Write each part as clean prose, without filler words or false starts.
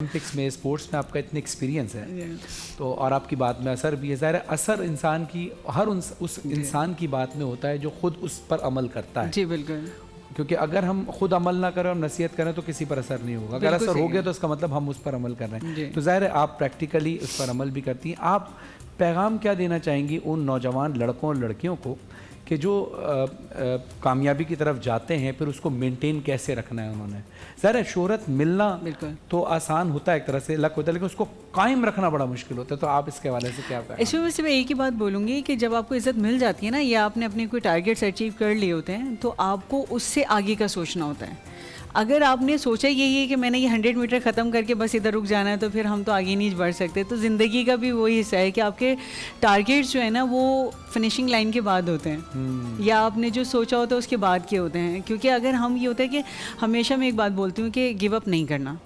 Olympics में sports में आपका इतना एक्सपीरियंस है तो और आपकी बात में असर भी है, ज़ाहिर है असर इंसान की हर उस इंसान की बात में होता है जो खुद उस पर अमल करता है। जी बिल्कुल। क्योंकि अगर हम खुद अमल ना करें और नसीहत करें तो किसी पर असर नहीं होगा। अगर असर हो गया तो इसका मतलब हम उस पर अमल कर रहे हैं। तो ज़ाहिर है आप प्रैक्टिकली उस पर अमल भी करती हैं। आप पैगाम क्या देना चाहेंगी उन नौजवान लड़कों और लड़कियों को कि जो कामयाबी की तरफ जाते हैं फिर उसको मेंटेन कैसे रखना है उन्होंने? ज़ाहिर है शोहरत मिलना तो आसान होता है, एक तरह से लक होता है, लेकिन उसको कायम रखना बड़ा मुश्किल होता है। तो आप इसके हवाले से क्या कहें? इसमें वैसे मैं एक ही बात बोलूँगी कि जब आपको इज़्ज़त मिल जाती है ना या आपने अपने कोई टारगेट्स अचीव कर लिए होते हैं तो आपको उससे आगे का सोचना होता है। अगर आपने सोचा यही है कि मैंने ये 100 मीटर ख़त्म करके बस इधर रुक जाना है तो फिर हम तो आगे नहीं बढ़ सकते। तो ज़िंदगी का भी वही हिस्सा है कि आपके टारगेट्स जो है ना वो फिनिशिंग लाइन के बाद होते हैं या आपने जो सोचा होता है उसके बाद के होते हैं। क्योंकि अगर हम ये होता है कि हमेशा मैं एक बात बोलती हूँ कि गिव अप नहीं करना।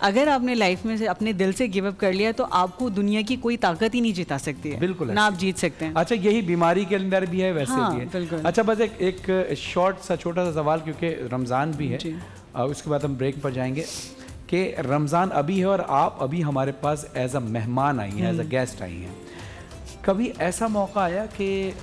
अगर आपने लाइफ में से अपने दिल से गिव अप कर लिया तो आपको दुनिया की कोई ताकत ही नहीं जिता सकती है। बिल्कुल ना आप जीत सकते हैं। अच्छा, यही बीमारी के अंदर भी है वैसे हाँ, भी है। बिल्कुल। अच्छा, बस एक शॉर्ट सा छोटा सा सवाल, क्योंकि रमज़ान भी है और उसके बाद हम ब्रेक पर जाएंगे कि रमज़ान अभी है और आप अभी हमारे पास एज अ मेहमान आई हैं, एज अ गेस्ट आई हैं। कभी ऐसा मौका आया कि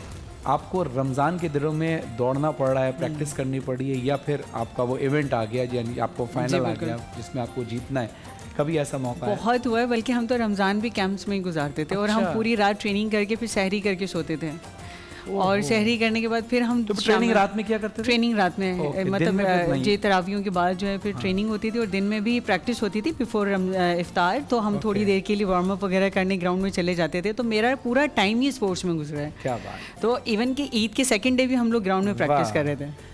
आपको रमज़ान के दिनों में दौड़ना पड़ रहा है, प्रैक्टिस करनी पड़ी है, या फिर आपका वो इवेंट आ गया यानी आपको फाइनल आ गया जिसमें आपको जीतना है? कभी ऐसा मौका है? बहुत हुआ है, बल्कि हम तो रमज़ान भी कैंप्स में ही गुजारते थे। और हम पूरी रात ट्रेनिंग करके फिर सहरी करके सोते थे और सहरी करने के बाद फिर हम तो ट्रेनिंग रात में क्या करते थे? ट्रेनिंग रात में मतलब जी तरावियों के बाद जो है फिर ट्रेनिंग होती थी और दिन में भी प्रैक्टिस होती थी बिफोर इफ्तार। तो हम थोड़ी देर के लिए वार्म अप वगैरह करने ग्राउंड में चले जाते थे। तो मेरा पूरा टाइम ही स्पोर्ट्स में गुजरा है। क्या बात। तो इवन कि ईद के सेकंड डे भी हम लोग ग्राउंड में प्रैक्टिस कर रहे थे।